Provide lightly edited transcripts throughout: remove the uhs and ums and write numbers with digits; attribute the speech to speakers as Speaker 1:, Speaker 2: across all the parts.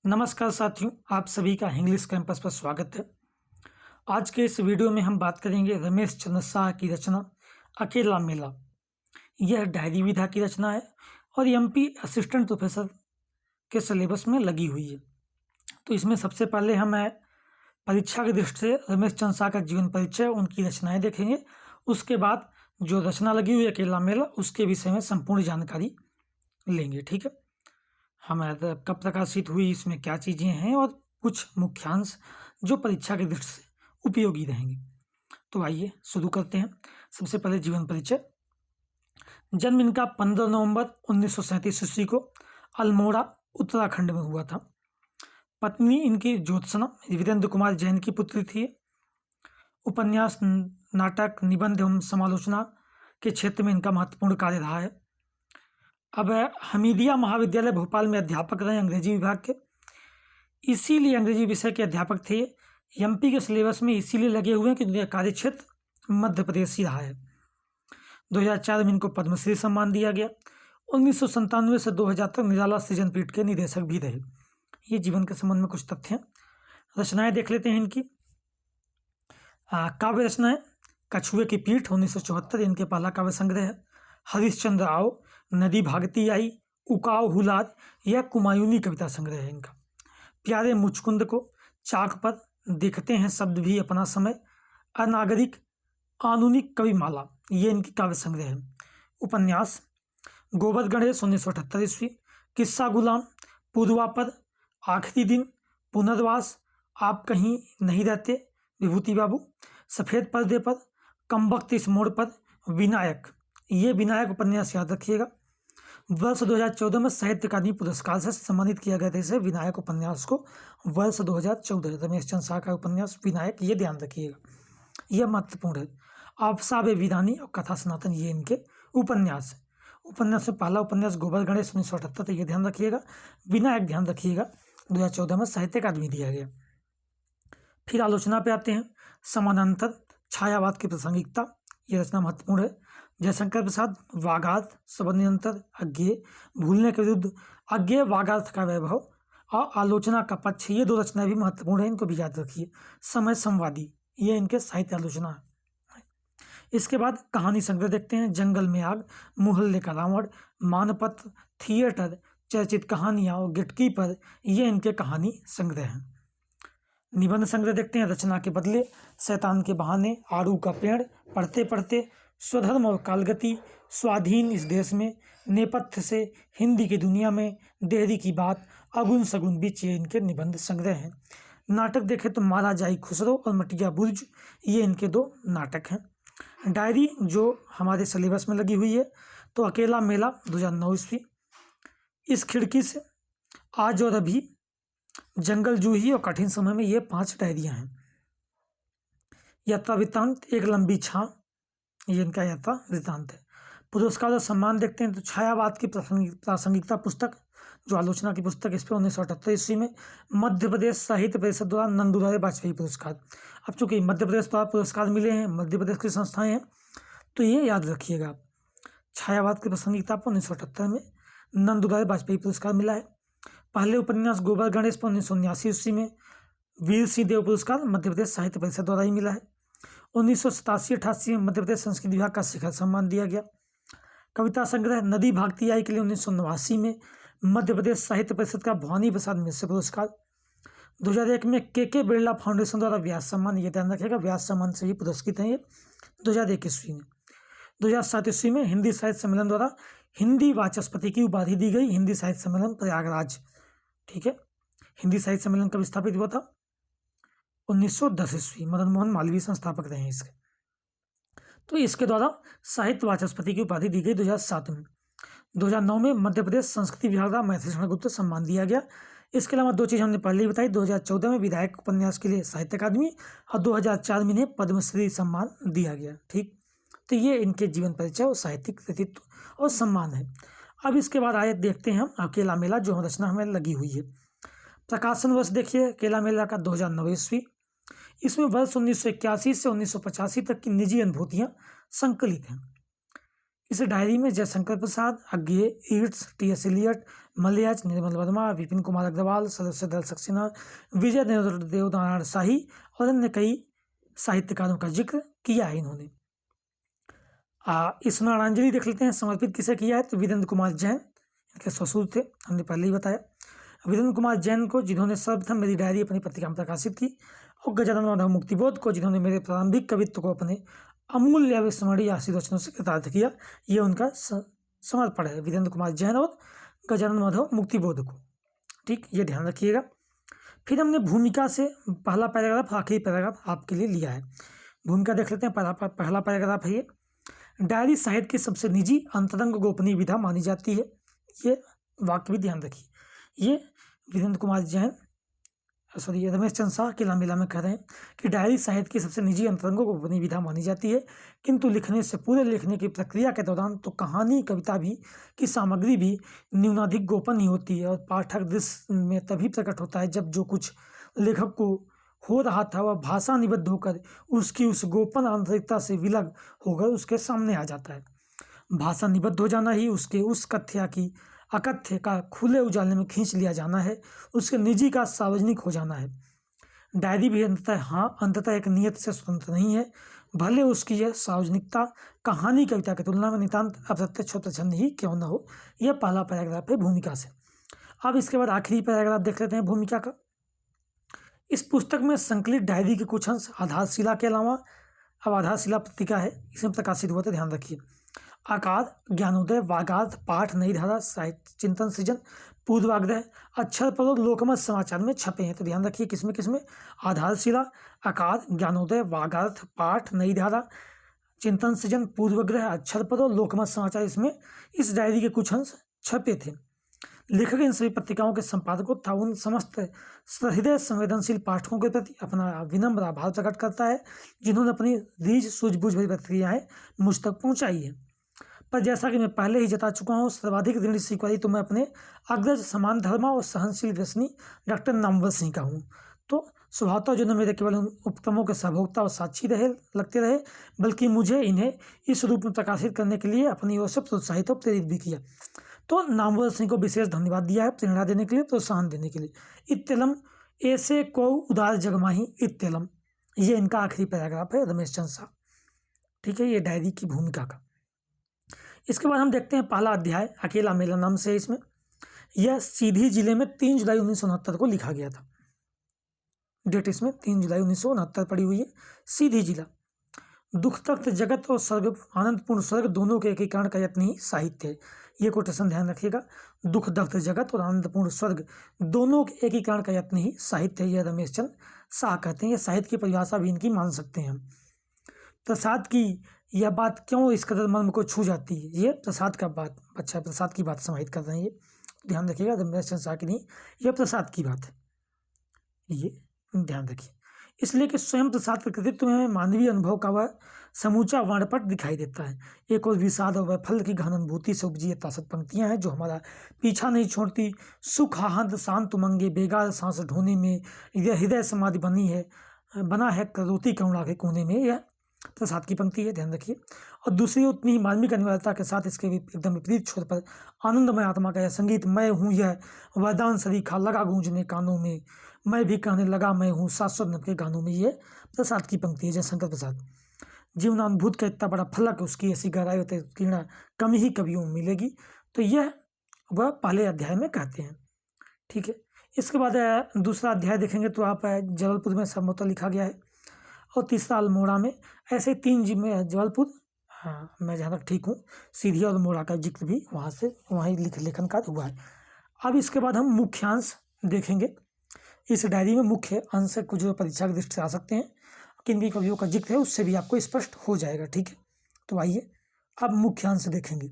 Speaker 1: नमस्कार साथियों, आप सभी का इंग्लिश कैंपस पर स्वागत है। आज के इस वीडियो में हम बात करेंगे रमेश चंद्र शाह की रचना अकेला मेला। यह डायरी विधा की रचना है और एमपी असिस्टेंट प्रोफेसर के सिलेबस में लगी हुई है। तो इसमें सबसे पहले हम परीक्षा की दृष्टि से रमेश चंद्र शाह का जीवन परिचय, उनकी रचनाएं देखेंगे। उसके बाद जो रचना लगी हुई है अकेला मेला, उसके विषय में संपूर्ण जानकारी लेंगे। ठीक है, हमारे कब प्रकाशित हुई, इसमें क्या चीज़ें हैं और कुछ मुख्यांश जो परीक्षा की दृष्टि से उपयोगी रहेंगे। तो आइए शुरू करते हैं। सबसे पहले जीवन परिचय। जन्म इनका 15 नवंबर 1937 ईस्वी को अल्मोड़ा उत्तराखंड में हुआ था। पत्नी इनकी ज्योत्सना वीरेंद्र कुमार जैन की पुत्री थी। उपन्यास, नाटक, निबंध एवं समालोचना के क्षेत्र में इनका महत्वपूर्ण कार्य रहा है। अब हमीदिया महाविद्यालय भोपाल में अध्यापक रहे अंग्रेजी विभाग के, इसीलिए अंग्रेजी विषय के अध्यापक थे। एमपी के सिलेबस में इसीलिए लगे हुए हैं कि उनका कार्यक्षेत्र मध्य प्रदेश ही रहा है। 2004 में इनको पद्मश्री सम्मान दिया गया। 1997 से 2000 तक निराला सृजन पीठ के निदेशक भी रहे। ये जीवन के संबंध में कुछ तथ्य हैं। रचनाएं देख लेते हैं इनकी। काव्य रचना है कछुए की पीठ 1974, इनके पहला काव्य संग्रह है। हरिश्चंद्र आओ, नदी भागती आई, उकाओ हुलाद, यह कुमायूनी कविता संग्रह है इनका। प्यारे मुचकुंद को, चाक पर, देखते हैं शब्द भी अपना समय, अनागरिक, आनुनिक कविमाला, ये इनकी काव्य संग्रह है। उपन्यास गोबर गणेश 1978 ईस्वी, किस्सा गुलाम, पूर्वापर, आखिरी दिन, पुनर्वास, आप कहीं नहीं रहते, विभूति बाबू, सफेद पर्दे पर, कमबख्त इस मोड़ पर, विनायक, ये विनायक उपन्यास याद रखिएगा। वर्ष 2014 में साहित्य अकादमी पुरस्कार से सम्मानित किया गया था इसे, विनायक उपन्यास को, वर्ष 2014। रमेश चंद्र शाह का उपन्यास विनायक, ये ध्यान रखिएगा, यह महत्वपूर्ण है। आफसाब वीरानी और कथा सनातन, ये इनके उपन्यास है। उपन्यास में पहला उपन्यास गोबर गणेश 1978, ये ध्यान रखिएगा। विनायक ध्यान रखिएगा, 2014 में साहित्य अकादमी दिया गया। फिर आलोचना पे आते हैं। समानांतर, छायावाद की प्रासंगिकता, ये रचना महत्वपूर्ण है। जयशंकर प्रसाद, वागार्थ, सबनिरंतर, अज्ञेय, भूलने के विरुद्ध, अज्ञेय, वागार्थ का वैभव और आलोचना का पक्ष, ये दो रचनाएं भी महत्वपूर्ण है, इनको भी याद रखिए। समय संवादी, ये इनके साहित्य आलोचना है। इसके बाद कहानी संग्रह देखते हैं। जंगल में आग, मोहल्ले का रावण, मानपत्र, थिएटर, चर्चित कहानियां और गिटकी पर, ये इनके कहानी संग्रह हैं। निबंध संग्रह देखते हैं। रचना के बदले, शैतान के बहाने, आड़ू का पेड़, पढ़ते पढ़ते, स्वधर्म और कालगति, स्वाधीन इस देश में, नेपथ्य से, हिंदी की दुनिया में, देहरी की बात, अगुन सगुन बीच, ये इनके निबंध संग्रह हैं। नाटक देखें तो महाराजाई खुसरो और मटिया बुर्ज, ये इनके दो नाटक हैं। डायरी जो हमारे सिलेबस में लगी हुई है, तो अकेला मेला 2009 ईस्वी, इस खिड़की से, आज और अभी, जंगल जूही और कठिन समय में, ये 5 डायरियां हैं। यात्रा वृत्तांत, एक लंबी छां, ये इनका यात्रा वृत्तांत है। पुरस्कार और सम्मान देखते हैं तो छायावाद की प्रासंगिकता पुस्तक, जो आलोचना की पुस्तक, इस पर 1978 ईस्वी में मध्य प्रदेश साहित्य परिषद द्वारा नंदुलाल वाजपेयी पुरस्कार। अब चूंकि मध्य प्रदेश द्वारा पुरस्कार मिले हैं, मध्य प्रदेश की संस्थाएं हैं, तो ये याद रखिएगा। छायावाद की प्रासंगिकता पर 1978 में नंदुलाल वाजपेयी पुरस्कार मिला है। पहले उपन्यास गोबर गणेश पर 1979 ईस्वी में वीर सिंह देव पुरस्कार मध्य प्रदेश साहित्य परिषद द्वारा ही मिला है। 1987-88 में मध्य प्रदेश संस्कृति विभाग का शिखर सम्मान दिया गया। कविता संग्रह नदी भागती आई के लिए 1989 में मध्य प्रदेश साहित्य परिषद का भवानी प्रसाद मिश्र पुरस्कार। 2001 में के बिरला फाउंडेशन द्वारा व्यास सम्मान, ये ध्यान रखिएगा, व्यास सम्मान से ही पुरस्कृत हैं ये, 2001 ईस्वी में। 2007 ईस्वी में हिंदी साहित्य सम्मेलन द्वारा हिंदी वाचस्पति की उपाधि दी गई, हिंदी साहित्य सम्मेलन प्रयागराज। ठीक है, हिंदी साहित्य सम्मेलन कब स्थापित हुआ था? 1910 ईस्वी, मदन मोहन मालवीय संस्थापक रहे हैं इसके। तो इसके द्वारा साहित्य वाचस्पति की उपाधि दी गई 2007 में। 2009 में मध्य प्रदेश संस्कृति विभाग द्वारा मैथिली गुप्त सम्मान दिया गया। इसके अलावा 2 चीज़ हमने पहले ही बताई, 2014 में विधायक उपन्यास के लिए साहित्य अकादमी और 2004 में इन्हें पद्मश्री सम्मान दिया गया। ठीक, तो ये इनके जीवन परिचय और साहित्यिक कृतित्व और सम्मान है। अब इसके बाद आए देखते हैं हम अकेला मेला, जो रचना हमें लगी हुई है। प्रकाशन वर्ष देखिए अकेला मेला का 2009 ईस्वी। इसमें वर्ष 1981 से 1985 तक की निजी अनुभूतियां संकलित हैं। इस डायरी में Jaishankar Prasad, Agyeya, Yeats, T.S.. Elliot, मलयाज, Nirmal Verma, Vipin Kumar Agarwal, सदस्य दल सक्सेना, विजय देवनारायण शाही और अन्य कई साहित्यकारों का जिक्र किया है इन्होंने। इस स्मरणांजलि देख लेते हैं, समर्पित किसे किया है, तो वीरेंद्र कुमार जैन, इनके ससुर थे, हमने पहले ही बताया। वीरेंद्र कुमार जैन को, जिन्होंने सर्वप्रथम मेरी डायरी अपनी पत्रिका में प्रकाशित की, और गजानन माधव मुक्तिबोध को, जिन्होंने मेरे प्रारंभिक कवित्व को अपने अमूल्य अविस्मरणीय आशीर्वचनों से कृतार्थ किया। ये उनका समर्पण है, वीरेंद्र कुमार जैन और गजानन माधव मुक्तिबोध को। ठीक, ये ध्यान रखिएगा। फिर हमने भूमिका से पहला पैराग्राफ, आखिरी पैराग्राफ आपके लिए लिया है। भूमिका देख लेते हैं। पहला पैराग्राफ है ये, डायरी साहित्य की सबसे निजी, अंतरंग, गोपनीय विधा मानी जाती है। ये वाक्य भी ध्यान रखिए। ये वीरेंद्र कुमार जैन, रमेश चंद्र शाह के लामेला में कह रहे हैं कि डायरी साहित्य की सबसे निजी, अंतरंग, गोपनीय विधा मानी जाती है, किंतु लिखने से पूरे लिखने की प्रक्रिया के दौरान तो कहानी, कविता भी की सामग्री भी न्यूनाधिक गोपनीय होती है और पाठक दृश्य में तभी प्रकट होता है जब जो कुछ लेखक को हो रहा था वह भाषा निबद्ध होकर उसकी उस गोपन आंतरिकता से विलग होकर उसके सामने आ जाता है। भाषा निबद्ध हो जाना ही उसके उस कथ्य की अकथ्य का खुले उजाले में खींच लिया जाना है, उसके निजी का सार्वजनिक हो जाना है। डायरी भी अंततः एक नियत से स्वतंत्र नहीं है, भले उसकी यह सार्वजनिकता कहानी, कविता की तुलना में नितांत अप्रत्यक्ष और प्रच्छन्न ही क्यों न हो। यह पहला पैराग्राफ है भूमिका से। अब इसके बाद आखिरी पैराग्राफ देख लेते हैं भूमिका का। इस पुस्तक में संकलित डायरी के कुछ अंश आधारशिला के अलावा, अब आधारशिला पत्रिका है, इसमें प्रकाशित हुआ, तो ध्यान रखिए। आकार, ज्ञानोदय, वागार्थ, पाठ, नई धारा, साहित्य चिंतन सृजन, पूर्वाग्रह, अक्षर पर और लोकमत समाचार में छपे हैं। तो ध्यान रखिए किसमें किसमें, आधारशिला, आकार, ज्ञानोदय, वागार्थ, पाठ, नई धारा, चिंतन सृजन, पूर्वाग्रह, अक्षर पर और लोकमत समाचार, इसमें इस डायरी के कुछ अंश छपे थे। लेखक इन सभी पत्रिकाओं के संपादकों था उन समस्त हृदय संवेदनशील पाठकों के प्रति अपना विनम्र आभार प्रकट करता है जिन्होंने अपनी रीझ सूझबूझ भरी प्रतिक्रियाएं मुझ तक पहुंचाई है। पर जैसा कि मैं पहले ही जता चुका हूँ, सर्वाधिक ऋणी स्वीकारी तो मैं अपने अग्रज, समान धर्मा और सहनशील व्यसनी डॉक्टर नामवर सिंह का हूँ। तो स्वभावतः जो न मेरे केवल उपक्रमों के सहभोक्ता और साक्षी लगते रहे, बल्कि मुझे इन्हें इस रूप में प्रकाशित करने के लिए अपनी ओर से प्रोत्साहित और प्रेरित भी किया। तो नामवर सिंह को विशेष धन्यवाद दिया है, प्रेरणा देने के लिए, प्रोत्साहन देने के लिए। इत्यलम ऐसे को उदार जगमाही इत्यलम, ये इनका आखिरी पैराग्राफ है, रमेश चंद्र शाह। ठीक है, ये डायरी की भूमिका का। इसके बाद हम देखते हैं पहला अध्याय, अकेला मेला नाम से। इसमें यह सीधी जिले में 3 जुलाई 1969 को लिखा गया था। डेट इसमें 3 जुलाई 1969 पड़ी हुई है। सीधी जिला, दुख तख्त जगत और स्वर्ग, आनंदपूर्ण स्वर्ग दोनों के एकीकरण का यत्न ही साहित्य है। ये कोटेशन ध्यान रखिएगा, दुख तख्त जगत और आनंदपूर्ण स्वर्ग दोनों के एकीकरण का यत्न ही साहित्य है, यह रमेश चंद्र शाह कहते हैं। यह साहित्य की परिभाषा भी इनकी मान सकते हैं हम। प्रसाद की यह बात क्यों इस कदर मन को छू जाती है, ये प्रसाद का बात, अच्छा प्रसाद की बात समाहित कर रहे हैं। ये ध्यान रखिएगा, रमेश चंद्र शाह की नहीं, यह प्रसाद की बात है, ये ध्यान रखिए। इसलिए कि स्वयं प्रसाद के कृतित्व में मानवीय अनुभव का वह समूचा वर्णपट दिखाई देता है। एक और विषाद और वैफल्य की गहन अनुभूति से उपजी तासत पंक्तियां हैं जो हमारा पीछा नहीं छोड़ती। सुख आहत शांत उमंगे, बेगार सांस ढोने में यह हृदय समाधि बना है करोती करुणा के कोने में, यह प्रसाद की पंक्ति है, ध्यान रखिए। और दूसरी उतनी ही मार्मिक अनिवार्यता के साथ इसके एकदम विपरीत छोर पर आनंदमय आत्मा का यह संगीत, मैं हूँ यह वरदान सरीखा लगा गूंजने कानों में, मैं भी कहने लगा मैं हूँ शाश्वत नभ के गानों में, ये प्रसाद की पंक्ति है। जयशंकर प्रसाद, जीवनानुभूत का इतना बड़ा फलक, उसकी ऐसी गहराई होती है, कम ही कवियों में मिलेगी। तो यह वह पहले अध्याय में कहते हैं। ठीक है, इसके बाद दूसरा अध्याय देखेंगे तो आप जबलपुर में समझौता लिखा गया है, और तीसरा अल्मोड़ा में। ऐसे 3 में जबलपुर, हाँ मैं जहाँ तक ठीक हूँ, सीधी और अल्मोड़ा का जिक्र भी वहाँ लेखन कार्य हुआ है। अब इसके बाद हम मुख्यांश देखेंगे। इस डायरी में मुख्य अंश कुछ जो परीक्षा की दृष्टि से आ सकते हैं, किन भी कवियों का जिक्र है उससे भी आपको स्पष्ट हो जाएगा। ठीक है, तो आइए अब मुख्यांश देखेंगे।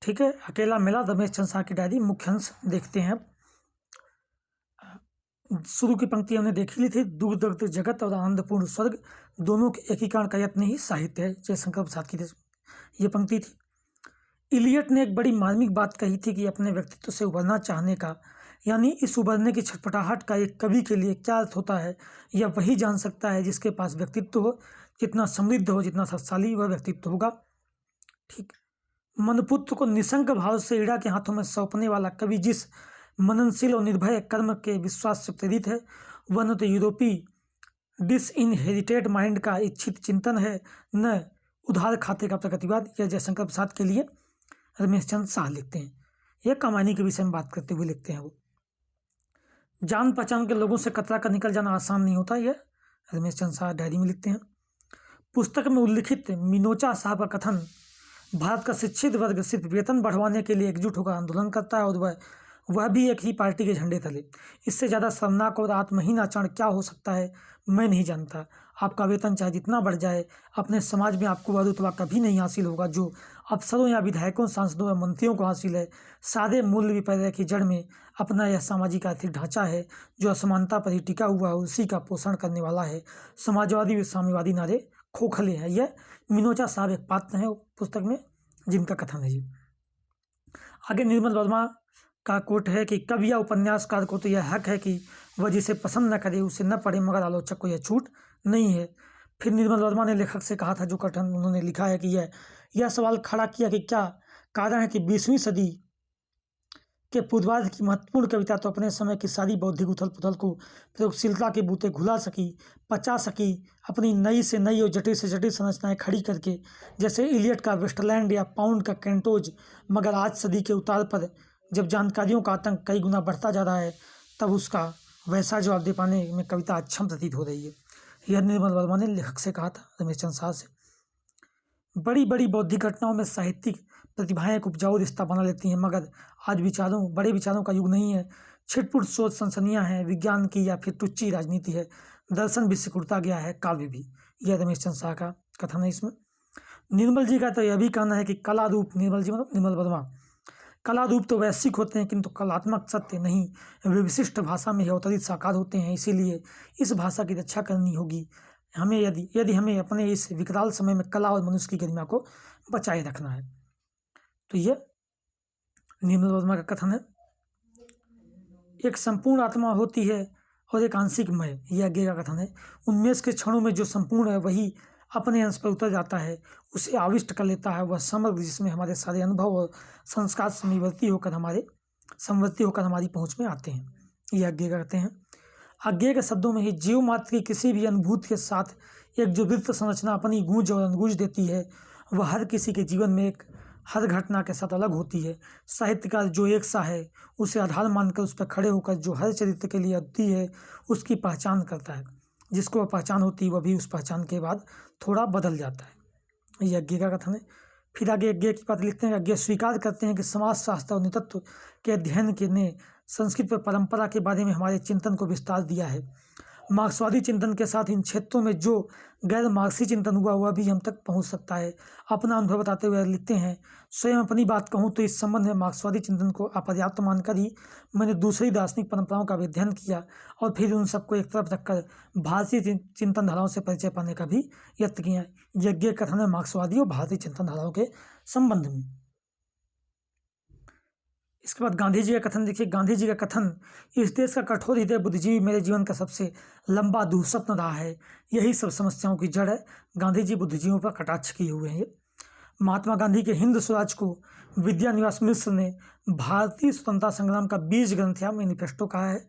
Speaker 1: ठीक है, अकेला मेला, रमेश चंद्र शाह की डायरी, मुख्यांश देखते हैं। शुरू की पंक्ति हमने देख ली थी, दुख दर्द जगत और आनंदपूर्ण स्वर्ग दोनों के एकीकरण का यत्न ही साहित्य है, जयशंकर प्रसाद की ये पंक्ति थी। इलियट ने एक बड़ी मार्मिक बात कही थी कि अपने व्यक्तित्व से उभरना चाहने का, यानी इस उभरने की छटपटाहट का एक कवि के लिए क्या अर्थ होता है, यह वही जान सकता है जिसके पास व्यक्तित्व हो। जितना समृद्ध हो, जितना शक्तिशाली वह व्यक्तित्व होगा। ठीक, मनपुत्र को निसंग भाव से ईड़ा के हाथों में सौंपने वाला कवि जिस मननशील और निर्भय कर्म के विश्वास से प्रेरित है, वह न तो यूरोपीय डिसइनहेरिटेड माइंड का इच्छित चिंतन है, न उधार खाते का प्रगतिवाद। यह जयशंकर प्रसाद के लिए रमेश चंद्र शाह लिखते हैं। यह कमानी के विषय में बात करते हुए लिखते हैं। वो जान पहचान के लोगों से कतरा कर निकल जाना आसान नहीं होता, यह रमेश चंद्र शाह डायरी में लिखते हैं। पुस्तक में उल्लिखित मिनोचा साहब का कथन, भारत का शिक्षित वर्ग सिर्फ वेतन बढ़वाने के लिए एकजुट होकर आंदोलन करता है और वह भी एक ही पार्टी के झंडे तले। इससे ज़्यादा शर्मनाक और आत्महीन आचरण क्या हो सकता है, मैं नहीं जानता। आपका वेतन चाहे जितना बढ़ जाए, अपने समाज में आपको वह रुतबा कभी नहीं हासिल होगा जो अफसरों या विधायकों, सांसदों या मंत्रियों को हासिल है। सारे मूल्य विपर्य की जड़ में अपना यह सामाजिक आर्थिक ढांचा है जो असमानता पर ही टिका हुआ है, उसी का पोषण करने वाला है। समाजवादी व साम्यवादी नारे खोखले हैं। यह मिनोचा साहब एक पात्र हैं पुस्तक में जिनका कथन है ये। आगे निर्मल वर्मा का कोट है कि कवि या उपन्यासकार को तो यह हक है कि वह जिसे पसंद न करे उसे न पढ़े, मगर आलोचक को यह छूट नहीं है। फिर निर्मल वर्मा ने लेखक से कहा था, जो कथन उन्होंने लिखा है कि यह सवाल खड़ा किया कि क्या कारण है कि 20वीं सदी के पूर्वार्ध की महत्वपूर्ण कविता तो अपने समय की सारी बौद्धिक उथल पुथल को प्रयोगशीलता के बूते घुला सकी, पचा सकी, अपनी नई से नई और जटिल से जटिल संरचनाएं खड़ी करके, जैसे इलियट का वेस्टलैंड या पाउंड का कैंटोज। मगर आज सदी के उतार पर जब जानकारियों का आतंक कई गुना बढ़ता जा रहा है, तब उसका वैसा जवाब दे पाने में कविता अक्षम प्रतीत हो रही है। यह निर्मल वर्मा ने लेखक से कहा था, रमेश चंद्र शाह से। बड़ी बड़ी बौद्धिक घटनाओं में साहित्यिक प्रतिभाएं एक उपजाऊ रिश्ता बना लेती हैं, मगर आज बड़े विचारों का युग नहीं है। छिटपुट सोच सनसनियाँ हैं, विज्ञान की या फिर टुच्ची राजनीति है, दर्शन भी सिकुड़ता गया है, काव्य भी। यह रमेश चंद्र शाह का कथन है इसमें। निर्मल जी का तो यह भी कहना है कि कला रूप, निर्मल जी मतलब निर्मल वर्मा, कला रूप तो वैश्विक होते हैं किंतु कलात्मक सत्य नहीं, वे विशिष्ट भाषा में ही अवतरित साकार होते हैं। इसीलिए इस भाषा की रक्षा करनी होगी हमें, यदि हमें अपने इस विकराल समय में कला और मनुष्य की गरिमा को बचाए रखना है। तो यह निर्मल वर्मा का कथन है। एक संपूर्ण आत्मा होती है और एक आंशिक मय, यह आगे का कथन है। उन्मेष के क्षणों में जो संपूर्ण है वही अपने अंश पर उतर जाता है, उसे आविष्ट कर लेता है। वह समग्र जिसमें हमारे सारे अनुभव और संस्कार समवर्ती होकर हमारी पहुँच में आते हैं। ये आज्ञा करते हैं। आज्ञा के शब्दों में ही जीव मात्र की किसी भी अनुभूति के साथ एक जो वृत्त संरचना अपनी गूंज और अनुगूंज देती है, वह हर किसी के जीवन में एक हर घटना के साथ अलग होती है। साहित्यकार जो एक सा है, उसे आधार मानकर उस पर खड़े होकर जो हर चरित्र के लिए अद्वितीय है उसकी पहचान करता है। जिसको वह पहचान होती है वह भी उस पहचान के बाद थोड़ा बदल जाता है। यह यज्ञ का कथन है। फिर आगे यज्ञ की बात लिखते हैं। यज्ञ स्वीकार करते हैं कि समाज शास्त्र और नितत्व के अध्ययन के ने संस्कृत परंपरा के बारे में हमारे चिंतन को विस्तार दिया है। मार्क्सवादी चिंतन के साथ इन क्षेत्रों में जो गैर मार्क्सी चिंतन हुआ वह भी हम तक पहुंच सकता है। अपना अनुभव बताते हुए लिखते हैं, स्वयं अपनी बात कहूं तो इस संबंध में मार्क्सवादी चिंतन को अपर्याप्त मानकर ही मैंने दूसरी दार्शनिक परंपराओं का भी अध्ययन किया और फिर उन सबको एक तरफ रखकर भारतीय चिंतन धाराओं से परिचय पाने का भी यत्न किया। यज्ञ कथन है मार्क्सवादी और भारतीय चिंतन धाराओं के संबंध में। इसके बाद गांधी जी का कथन देखिए। गांधी जी का कथन, इस देश का कठोर हृदय बुद्धिजीवी मेरे जीवन का सबसे लंबा दुःस्वप्न रहा है। यही सब समस्याओं की जड़ है। गांधी जी बुद्धिजीवियों पर कटाक्ष किए हुए हैं। महात्मा गांधी के हिंद स्वराज को विद्यानिवास मिश्र ने भारतीय स्वतंत्रता संग्राम का बीज ग्रंथ या मैनिफेस्टो कहा है।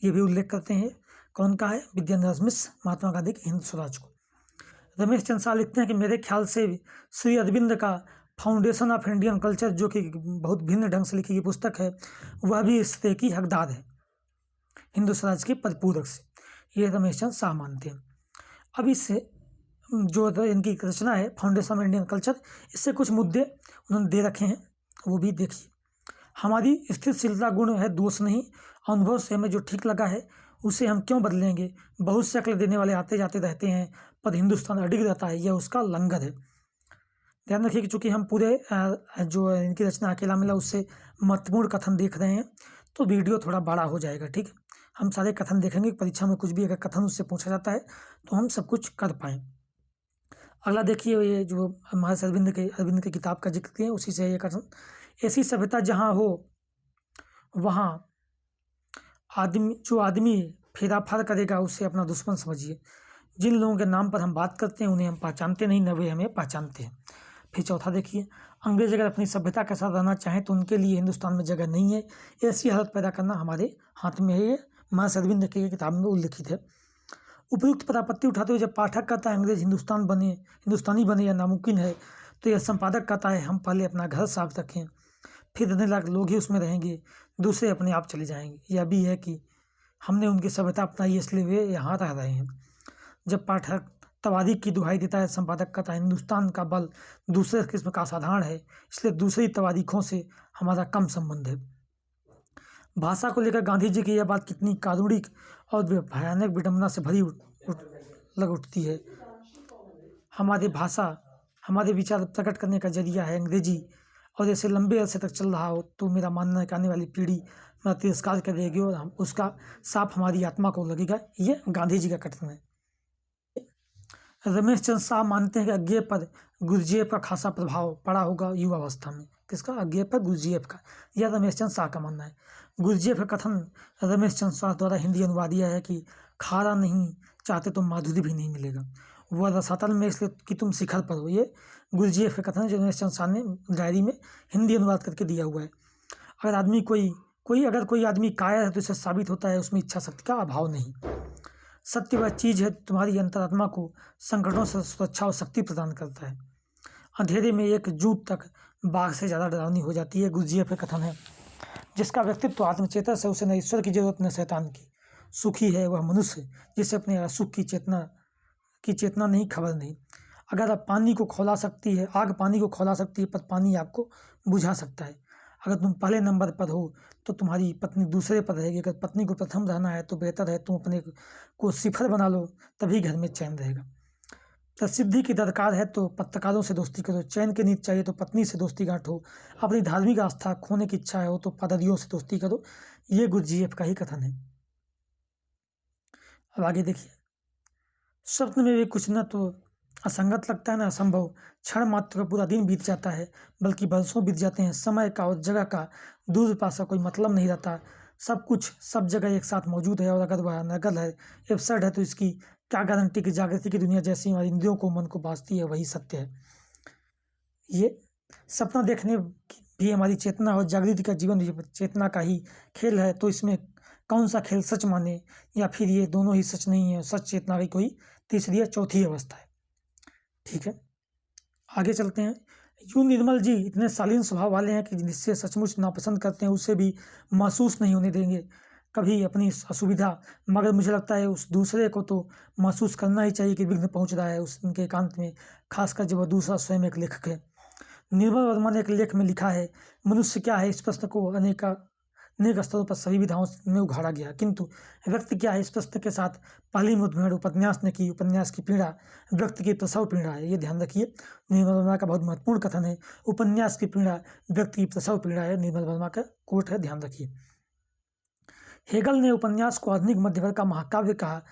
Speaker 1: ये भी उल्लेख करते हैं। कौन कहा है? विद्यानिवास मिश्र महात्मा गांधी के हिंद स्वराज को। रमेश चंद्र शाह लिखते हैं कि मेरे ख्याल से श्री अरविंद का फाउंडेशन ऑफ इंडियन कल्चर, जो कि बहुत भिन्न ढंग से लिखी गई पुस्तक है, वह भी इस तरह की हकदार है हिंदू स्वराज के परिपूरक से। ये रमेश चंद्र शाह मानते हैं। अब इससे जो इनकी रचना है फाउंडेशन ऑफ इंडियन कल्चर, इससे कुछ मुद्दे उन्होंने दे रखे हैं, वो भी देखिए। हमारी स्थिरशीलता गुण है, दोष नहीं। अनुभव से हमें जो ठीक लगा है उसे हम क्यों बदलेंगे? बहुत से अकल देने वाले आते जाते रहते हैं, पर हिंदुस्तान अडिग रहता है, यह उसका लंगर है। ध्यान रखिए कि चूँकि हम पूरे जो इनकी रचना अकेला मिला उससे महत्वपूर्ण कथन देख रहे हैं, तो वीडियो थोड़ा बड़ा हो जाएगा। ठीक है, हम सारे कथन देखेंगे। परीक्षा में कुछ भी अगर कथन उससे पूछा जाता है तो हम सब कुछ कर पाएँ। अगला देखिए, ये जो महर्षि अरविंद की किताब का जिक्र किए उसी से ये कथन, ऐसी सभ्यता जहाँ हो वहाँ आदमी फेराफार करेगा उसे अपना दुश्मन समझिए। जिन लोगों के नाम पर हम बात करते हैं उन्हें हम पहचानते नहीं, न वे हमें पहचानते हैं। फिर चौथा देखिए, अंग्रेज अगर अपनी सभ्यता के साथ रहना चाहें तो उनके लिए हिंदुस्तान में जगह नहीं है। ऐसी हालत पैदा करना हमारे हाथ में है। ये महर्षि अरविंद की किताब में उल्लिखित है। उपयुक्त पर आपत्ति उठाते हुए जब पाठक कहता है अंग्रेज हिंदुस्तानी बने या नामुमकिन है, तो यह संपादक कहता है हम पहले अपना घर साफ रखें, फिर रहने लायक लोग ही उसमें रहेंगे, दूसरे अपने आप चले जाएंगे। यह भी है कि हमने उनकी सभ्यता अपनाई इसलिए वे यहाँ रह रहे हैं। जब पाठक तवारीख की दुहाई देता है, संपादक कहता है हिंदुस्तान का बल दूसरे किस्म का असाधारण है, इसलिए दूसरी तवारीखों से हमारा कम संबंध है। भाषा को लेकर गांधी जी की यह बात कितनी कारुणिक और भयानक विडंबना से भरी लग उठती है। हमारी भाषा हमारे विचार प्रकट करने का जरिया है अंग्रेजी, और ऐसे लंबे अरसे तक चल रहा हो तो मेरा मानना है कि आने वाली पीढ़ी मेरा तिरस्कार करेगी और हम उसका साफ हमारी आत्मा को लगेगा। ये गांधी जी का कथन है। रमेश चंद्र शाह मानते हैं कि अज्ञेय पर गुरुजीएफ का खासा प्रभाव पड़ा होगा युवावस्था में। किसका? अज्ञेय पर गुरुजीएफ का। यह रमेश चंद्र शाह का मानना है। गुरुजीएफ का कथन रमेश चंद्र शाह द्वारा हिंदी अनुवाद यह है कि खारा नहीं चाहते तो माधुरी भी नहीं मिलेगा, वह रसातल में इसलिए कि तुम शिखर पर हो। ये गुरुजीएफ का कथन है जो रमेश चंद्र शाह ने डायरी में हिंदी अनुवाद करके दिया हुआ है। अगर कोई आदमी कायर है तो इससे साबित होता है उसमें इच्छा शक्ति का अभाव नहीं। सत्य वह चीज़ है तुम्हारी अंतरात्मा को संकटों से सुरक्षा और शक्ति प्रदान करता है। अंधेरे में एक जूट तक बाघ से ज़्यादा डरावनी हो जाती है। गुरुजीएफ का कथन है जिसका व्यक्तित्व आत्मचेतस है उसे न ईश्वर की जरूरत न शैतान की। सुखी है वह मनुष्य जिसे अपने असुख की चेतना नहीं, खबर नहीं। अगर आप पानी को खौला सकती है, आग पानी को खौला सकती है, पर पानी आपको बुझा सकता है। अगर तुम पहले नंबर पर हो तो तुम्हारी पत्नी दूसरे पर रहेगी। अगर पत्नी को प्रथम रहना है तो बेहतर है तुम अपने को सिफर बना लो, तभी घर में चैन रहेगा। प्रसिद्धि की दरकार है तो पत्रकारों से दोस्ती करो, चैन की नींद चाहिए तो पत्नी से दोस्ती गांठो, अपनी धार्मिक आस्था खोने की इच्छा हो तो पादरियों से दोस्ती करो। ये गुरुजीएफ का ही कथन है। अब आगे देखिए, स्वप्न में भी कुछ न तो असंगत लगता है ना असंभव। क्षण मात्र का पूरा दिन बीत जाता है, बल्कि बरसों बीत जाते हैं। समय का और जगह का दूर पास का कोई मतलब नहीं रहता। सब कुछ सब जगह एक साथ मौजूद है, और अगर वह नकल है, एब्सर्ड है, तो इसकी क्या गारंटी कि जागृति की दुनिया जैसी हमारी इंद्रियों को मन को भासती है वही सत्य है। ये सपना देखने भी हमारी चेतना और जागृति का जीवन चेतना का ही खेल है। तो इसमें कौन सा खेल सच माने, या फिर ये दोनों ही सच नहीं है, सच चेतना की कोई तीसरी या चौथी अवस्था है। ठीक है, आगे चलते हैं। यूं निर्मल जी इतने शालीन स्वभाव वाले हैं कि जिससे सचमुच नापसंद करते हैं उसे भी महसूस नहीं होने देंगे कभी अपनी असुविधा, मगर मुझे लगता है उस दूसरे को तो महसूस करना ही चाहिए कि विघ्न पहुंच रहा है उनके एकांत में, खासकर जब वह दूसरा स्वयं एक लेखक है। निर्मल वर्मा ने एक लेख में लिखा है, मनुष्य क्या है, इस प्रश्न को अनेक स्तरों पर सभी विधाओं में उघाड़ा गया, किंतु व्यक्ति क्या है, इस प्रश्न के साथ पहली मुठभेड़ उपन्यास ने की। उपन्यास की पीड़ा व्यक्ति की प्रसव पीड़ा है, ये ध्यान रखिए। निर्मल वर्मा का बहुत महत्वपूर्ण कथन है, उपन्यास की पीड़ा व्यक्ति की प्रसव पीड़ा है। निर्मल वर्मा का कोट है, ध्यान रखिए। हेगल ने उपन्यास को आधुनिक मध्यवर्ग का महाकाव्य कहा,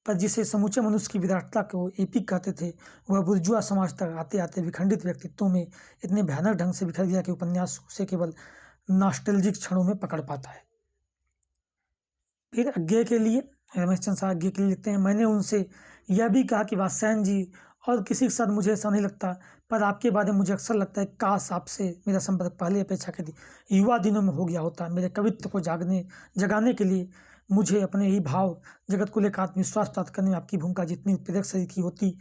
Speaker 1: पर जिसे समूचे मनुष्य की विराटता को एपिक कहते थे, वह बुर्जुआ समाज तक आते आते विखंडित व्यक्तित्वों में इतने भयानक ढंग से बिखर गया कि उपन्यास उसे केवल नॉस्टैल्जिक क्षणों में पकड़ पाता है। फिर अज्ञेय के लिए रमेश चंद्र शाह अज्ञेय के लिए लिखते हैं, मैंने उनसे यह भी कहा कि वात्स्यायन जी और किसी के साथ मुझे ऐसा नहीं लगता, पर आपके बारे में मुझे अक्सर लगता है काश आपसे मेरा संपर्क पहले अपेक्षाकृत युवा दिनों में हो गया होता। मेरे कवित्व को जगाने के लिए मुझे अपने ही भाव जगत को लेकर आत्मविश्वास प्राप्त करने में आपकी भूमिका जितनी उत्प्रेरक शरीर की होती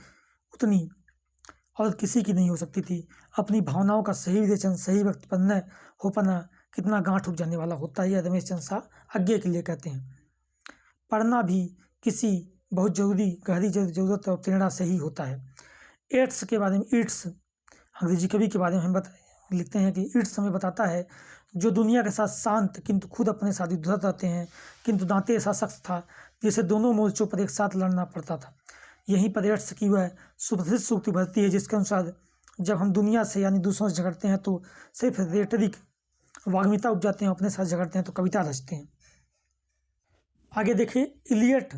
Speaker 1: उतनी और किसी की नहीं हो सकती थी। अपनी भावनाओं का सही विवेचन सही वक्त पर न हो पाना कितना गांठ उठ जाने वाला होता है। यह रमेश चंद्र शाह अज्ञेय के लिए कहते हैं। पढ़ना भी किसी बहुत जरूरी गहरी जरूरत और प्रेरणा से ही होता है। ईट्स के बारे में, ईट्स अंग्रेजी कवि के बारे में हम लिखते हैं कि ईट्स हमें बताता है, जो दुनिया के साथ शांत किंतु खुद अपने साथ युद्ध रहते हैं, किंतु दांते ऐसा शख्स था जिसे दोनों मोर्चों पर एक साथ लड़ना पड़ता था। यहीं पर ईट्स की वह सुप्रसिद्ध सूक्ति भरती है जिसके अनुसार जब हम दुनिया से यानी दूसरों से झगड़ते हैं तो सिर्फ रेटरिक वाग्मिता उपजाते हैं, अपने साथ झगड़ते हैं तो कविता रचते हैं। आगे देखिए, इलियट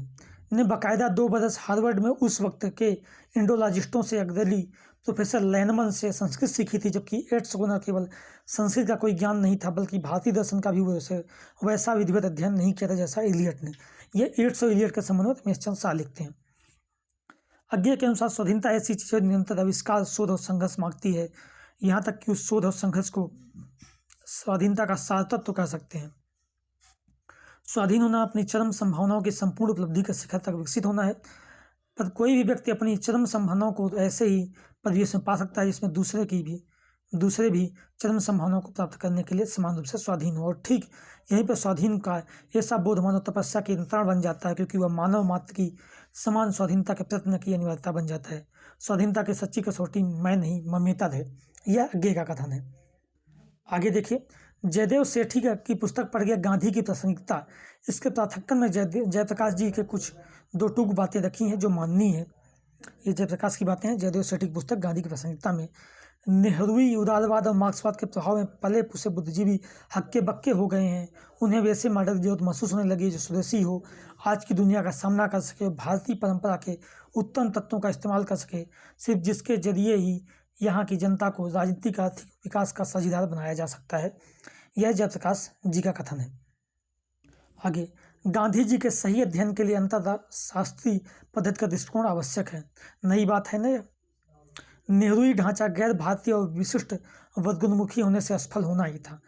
Speaker 1: ने बाकायदा 2 बरस हार्वर्ड में उस वक्त के इंडोलॉजिस्टों से अग्रणी प्रोफेसर लैनमन से संस्कृत सीखी थी, जबकि एड्स को न केवल संस्कृत का कोई ज्ञान नहीं था बल्कि भारतीय दर्शन का भी वैसा विधिवत अध्ययन नहीं किया था जैसा इलियट ने। ये एड्स और इलियट के संबंध में रमेश चंद्र शाह लिखते हैं। अज्ञे के अनुसार स्वाधीनता ऐसी चीज है निरंतर आविष्कार, शोध और संघर्ष मांगती है, यहाँ तक कि उस शोध और संघर्ष को स्वाधीनता का सार तत्व कह सकते हैं। स्वाधीन होना अपनी चरम संभावनाओं की संपूर्ण उपलब्धि के शिखर तक विकसित होना है, पर कोई भी व्यक्ति अपनी चरम संभावनाओं को ऐसे ही परिवेश में पा सकता है जिसमें दूसरे भी चरम संभावनाओं को प्राप्त करने के लिए समान रूप से स्वाधीन हो। और ठीक यहीं पर स्वाधीन का ऐसा बोध मानव तपस्या के नियंत्रण बन जाता है, क्योंकि वह मानव मात्र की समान स्वाधीनता के प्रयत्न की अनिवार्यता बन जाता है। स्वाधीनता की सच्ची कसौटी मैं नहीं मम्यता है, यह अज्ञे का कथन है। आगे देखिए, जयदेव सेठी की पुस्तक पढ़ गया गांधी की प्रासंगिकता। इसके प्राथक्कन में जयप्रकाश जी के कुछ दो टूक बातें रखी हैं जो माननीय है। ये जयप्रकाश की बातें हैं जयदेव सेठी की पुस्तक गांधी की प्रासंगिकता में। नेहरूवी उदारवाद और मार्क्सवाद के प्रभाव में पले पुसे बुद्धिजीवी हक्के बक्के हो गए हैं। उन्हें वैसे मॉडल की जरूरत महसूस होने लगी जो स्वदेशी हो, आज की दुनिया का सामना कर सके, भारतीय परंपरा के उत्तम तत्वों का इस्तेमाल कर सके, सिर्फ जिसके जरिए ही यहाँ की जनता को राजनीतिक आर्थिक विकास का साझीदार बनाया जा सकता है। यह जयप्रकाश जी का कथन है। आगे, गांधी जी के सही अध्ययन के लिए अंतरशास्त्रीय पद्धति का दृष्टिकोण आवश्यक है। नई बात है न, नेहरूई ढांचा गैर भारतीय और विशिष्ट वर्गोन्मुखी होने से असफल होना ही था।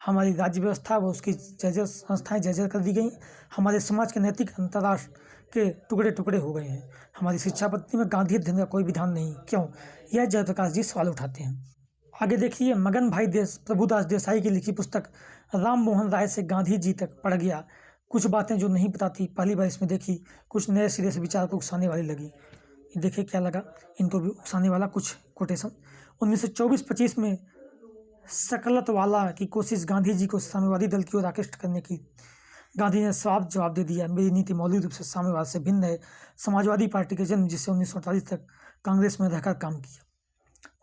Speaker 1: हमारी राज्य व्यवस्था व उसकी जर्जर संस्थाएं जर्जर कर दी गई। हमारे समाज के नैतिक अंतर्राष्ट्र के टुकड़े टुकड़े हो गए हैं। हमारी शिक्षा पद्धति में गांधी अध्ययन का कोई विधान नहीं, क्यों? यह जयप्रकाश जी सवाल उठाते हैं। आगे देखिए, मगन भाई प्रभुदास देसाई की लिखी पुस्तक राम मोहन राय से गांधी जी तक पढ़ गया। कुछ बातें जो नहीं पता थी पहली बार इसमें देखी, कुछ नए सिरे से विचार को उकसाने वाली लगी। देखिए क्या लगा इनको भी उकसाने वाला कुछ कोटेशन। 1924-25 में सकलतवाला की कोशिश गांधी जी को साम्यवादी दल की ओर आकृष्ट करने की। गांधी ने साफ जवाब दे दिया, मेरी नीति मौलिक रूप से साम्यवाद से भिन्न है। समाजवादी पार्टी के जन्म जिससे 1948 तक कांग्रेस में रहकर काम किया।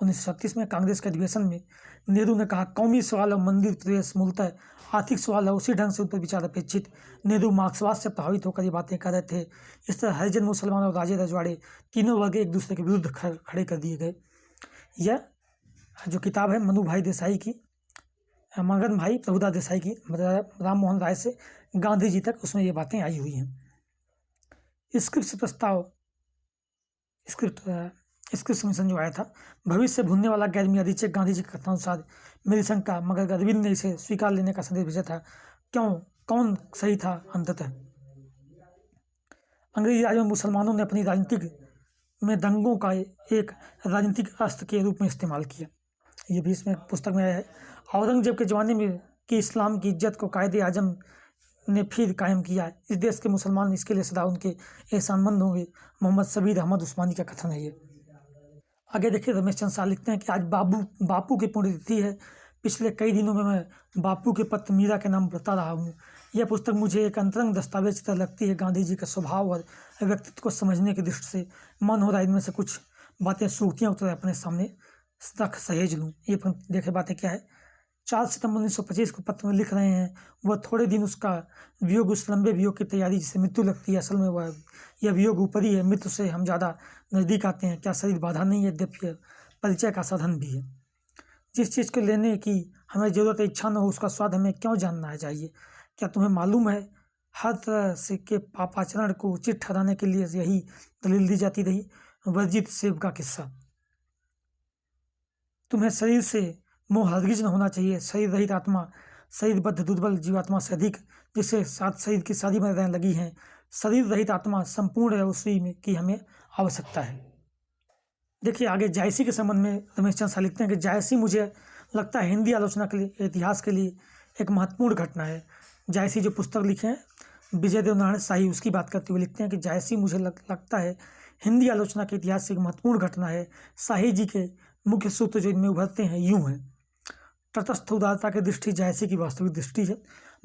Speaker 1: 1936 में कांग्रेस के अधिवेशन में नेहरू ने कहा, कौमी सवाल और मंदिर प्रवेश मूलतः आर्थिक सवाल है, उसी ढंग से उन पर विचार अपेक्षित। नेहरू मार्क्सवाद से प्रभावित होकर ये बातें कर रहे थे। इस तरह हरिजन, मुसलमान और राजे रजवाड़े तीनों वर्ग एक दूसरे के विरुद्ध खड़े कर दिए गए। यह जो किताब है मनु भाई देसाई की, मगन भाई प्रभुदास देसाई की, राम मोहन राय से गांधी जी तक, उसमें ये बातें आई हुई हैं। स्क्रिप्ट मिशन जो आया था, भविष्य से भूलने वाला गैर मियादी चेक गांधी जी के कथनानुसार मेरी शंका, मगर अरविंद ने इसे स्वीकार लेने का संदेश भेजा था। क्यों? कौन सही था अंततः? अंग्रेजी राज में मुसलमानों ने अपनी राजनीतिक में दंगों का एक राजनीतिक अस्त्र के रूप में इस्तेमाल किया। ये भी इसमें पुस्तक में आया है। औरंगजेब के ज़माने में कि इस्लाम की इज्जत को कायदे आजम ने फिर कायम किया। इस देश के मुसलमान इसके लिए सदा उनके एहसानमंद होंगे। मोहम्मद सबीर अहमद उस्मानी का कथन है ये। आगे देखिए, रमेश चंद्र शाह लिखते हैं कि आज बापू की पुण्यतिथि है। पिछले कई दिनों में मैं बापू के पत्र मीरा के नाम पढ़ता रहा हूँ। यह पुस्तक मुझे एक अंतरंग दस्तावेज तरह लगती है। गांधी जी का स्वभाव और व्यक्तित्व को समझने की दृष्टि से मन हो रहा है इनमें से कुछ बातें, सूक्तियाँ उतर अपने सामने रख सहेज लूँ। ये देखे बातें क्या है। 4 सितंबर 1925 को पत्र में लिख रहे हैं, वह थोड़े दिन उसका वियोग, उस लंबे वियोग की तैयारी जिसे मृत्यु लगती है। असल में वह यह वियोग ऊपरी है, मृत्यु से हम ज़्यादा नज़दीक आते हैं। क्या शरीर बाधा नहीं है, यद्यपि परिचय का साधन भी है। जिस चीज़ को लेने की हमें ज़रूरत है, इच्छा न हो, उसका स्वाद हमें क्यों जानना चाहिए? क्या तुम्हें मालूम है, हर तरह से के पापाचरण को उचित ठहराने के लिए यही दलील दी जाती रही। वर्जित सेब का किस्सा। तुम्हें शरीर से मोह हरगिज न होना चाहिए। शरीर रहित आत्मा शरीरबद्ध दुर्बल जीवात्मा से अधिक, जिससे साथ शरीर की शादी में रहने लगी हैं। शरीर रहित आत्मा संपूर्ण है, उसी में की हमें आवश्यकता है। देखिए आगे जायसी के संबंध में रमेश चंद्र शाह लिखते हैं कि जायसी मुझे लगता है हिंदी आलोचना के लिए, इतिहास के लिए एक महत्वपूर्ण घटना है। जायसी जो पुस्तक लिखे हैं विजय देव नारायण शाही, उसकी बात करते हुए लिखते हैं कि जायसी मुझे लगता है हिंदी आलोचना के इतिहास से एक महत्वपूर्ण घटना है। शाही जी के मुख्य सूत्र जो इनमें उभरते हैं यूँ हैं। तटस्थ उदारता की दृष्टि जायसी की वास्तविक दृष्टि है।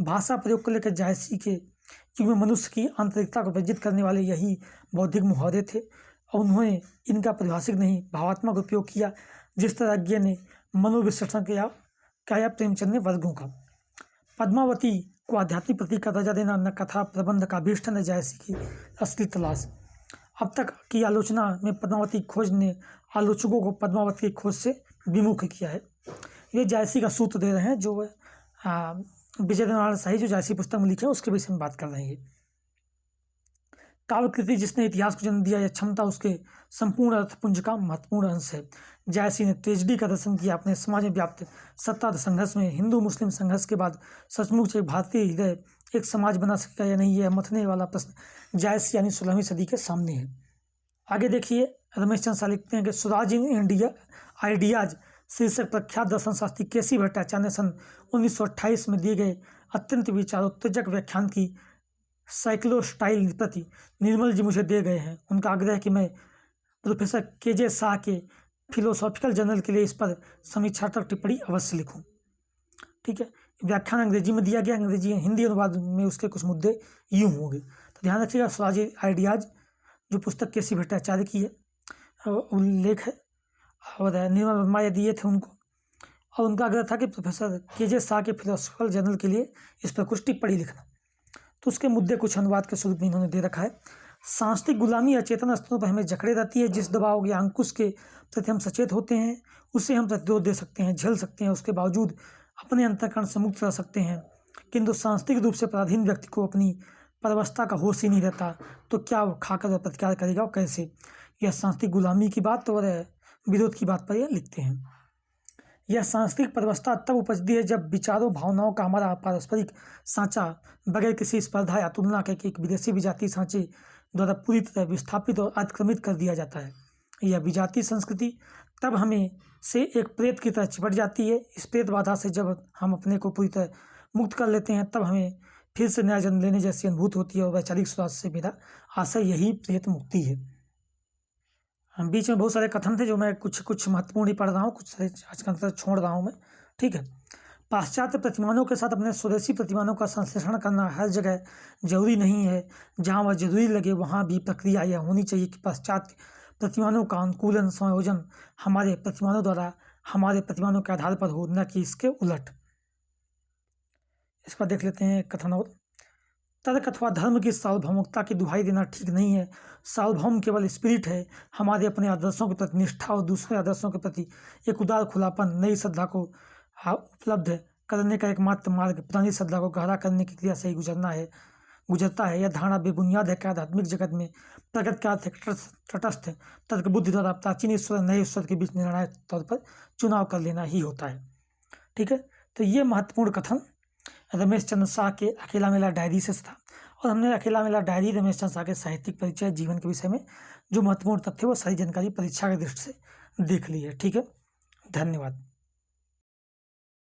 Speaker 1: भाषा प्रयोग को लेकर जायसी के युग में मनुष्य की आंतरिकता को वर्जित करने वाले यही बौद्धिक मुहावरे थे, और उन्होंने इनका परिभाषिक नहीं भावात्मक उपयोग किया, जिस तरह अज्ञे ने मनोविश्लेषण किया प्रेमचंद ने वर्गों का। पद्मावती को आध्यात्मिक प्रतीक का दर्जा देना न कथा प्रबंध का अभीष्ट न जायसी की असली तलाश। अब तक की आलोचना में पद्मावती खोज ने आलोचकों को पद्मावती की खोज से विमुख किया है। ये जायसी का सूत्र दे रहे हैं जो विजय देव नारायण शाही जो जायसी पुस्तक में लिखे हैं उसके विषय में बात कर रहे हैं। काव्यकृति जिसने इतिहास को जन्म दिया, यह क्षमता उसके संपूर्ण अर्थपुंज का महत्वपूर्ण अंश है। जायसी ने ट्रेजेडी का दर्शन किया। अपने समाज में व्याप्त सत्ता संघर्ष में हिंदू मुस्लिम संघर्ष के बाद सचमुच एक भारतीय हृदय एक समाज बना सकेगा या नहीं, यह मथने वाला प्रश्न जायसी यानी 16वीं सदी के सामने है। आगे देखिए, रमेश चंद्र शाह लिखते हैं कि स्वराज इन इंडिया आइडियाज शीर्षक प्रख्यात दर्शन शास्त्री केसी भट्टाचार्य ने सन 1928 में दिए गए अत्यंत विचारोत्तेजक व्याख्यान की साइक्लोस्टाइल प्रति निर्मल जी मुझे दे गए हैं। उनका आग्रह है कि मैं प्रोफेसर KJ शाह के फिलोसॉफिकल जर्नल के लिए इस पर समीक्षात्मक टिप्पणी अवश्य लिखूं। ठीक है, व्याख्यान अंग्रेजी में दिया गया, अंग्रेजी हिंदी अनुवाद में उसके कुछ मुद्दे यूँ होंगे, तो ध्यान रखिएगा। स्वराज आइडियाज जो पुस्तक केसी भट्टाचार्य की है उल्लेख है, और निर्मल वर्मा दिए थे उनको, और उनका आग्रह था कि प्रोफेसर KJ शाह के फिलोसॉफिकल जर्नल के लिए इस पर कुछ टिप्पणी लिखना। तो उसके मुद्दे कुछ अनुवाद के स्वरूप में इन्होंने दे रखा है। सांस्कृतिक गुलामी अचेतन स्तरों पर हमें जकड़े रहती है। जिस दबाव या अंकुश के प्रति हम सचेत होते हैं उससे हम प्रतिरोध दे सकते हैं, झेल सकते हैं, उसके बावजूद अपने अंतःकरण से मुक्त रह सकते हैं। किंतु सांस्कृतिक रूप से पराधीन व्यक्ति को अपनी परवस्था का होश ही नहीं रहता, तो क्या वो खाकर प्रतिकार करेगा और कैसे। यह सांस्कृतिक गुलामी की बात और विरोध की बात पर यह लिखते हैं। यह सांस्कृतिक परवस्था तब उपजती है जब विचारों भावनाओं का हमारा पारस्परिक सांचा बगैर किसी स्पर्धा या तुलना के एक विदेशी विजातीय सांचे द्वारा पूरी तरह विस्थापित और अतिक्रमित कर दिया जाता है। यह विजातीय संस्कृति तब हमें से एक प्रेत की तरह चिपट जाती है। इस प्रेत बाधा से जब हम अपने को पूरी तरह मुक्त कर लेते हैं तब हमें फिर से नया जन्म लेने जैसी अनुभूति होती है, और वैचारिक स्वास्थ्य से मेरा आशय यही प्रेत मुक्ति है। बीच में बहुत सारे कथन थे जो मैं कुछ महत्वपूर्ण ही पढ़ रहा हूँ, कुछ सारे आज का छोड़ रहा हूँ मैं। ठीक है, पाश्चात्य प्रतिमानों के साथ अपने स्वदेशी प्रतिमानों का संश्लेषण करना हर जगह जरूरी नहीं है। जहाँ वह जरूरी लगे वहाँ भी प्रक्रिया यह होनी चाहिए कि पाश्चात्य प्रतिमानों का अनुकूलन संयोजन हमारे प्रतिमानों द्वारा हमारे प्रतिमानों के आधार पर हो, न कि इसके उलट। इस पर देख लेते हैं कथन और। तर्क अथवा धर्म की सार्वभौमिकता की दुहाई देना ठीक नहीं है। सार्वभौम केवल स्पिरिट है। हमारे अपने आदर्शों के प्रति निष्ठा और दूसरे आदर्शों के प्रति एक उदार खुलापन नई श्रद्धा को उपलब्ध करने का एकमात्र मार्ग पुरानी श्रद्धा को गहरा करने की क्रिया से ही गुजरता है। यह धारणा बेबुनियाद है कि आध्यात्मिक जगत में प्रगत का अर्थ तटस्थ तर्क बुद्धि द्वारा प्राचीन ईश्वर और नए ईश्वर के बीच निर्णायक तौर पर चुनाव कर लेना ही होता है। ठीक है, तो ये महत्वपूर्ण कथन रमेश चंद्र शाह के अकेला मेला डायरी से था, और हमने अकेला मेला डायरी रमेश चंद्र शाह के साहित्यिक परिचय जीवन के विषय में जो महत्वपूर्ण तथ्य वो सारी जानकारी परीक्षा की दृष्टि से देख ली है। ठीक है, धन्यवाद।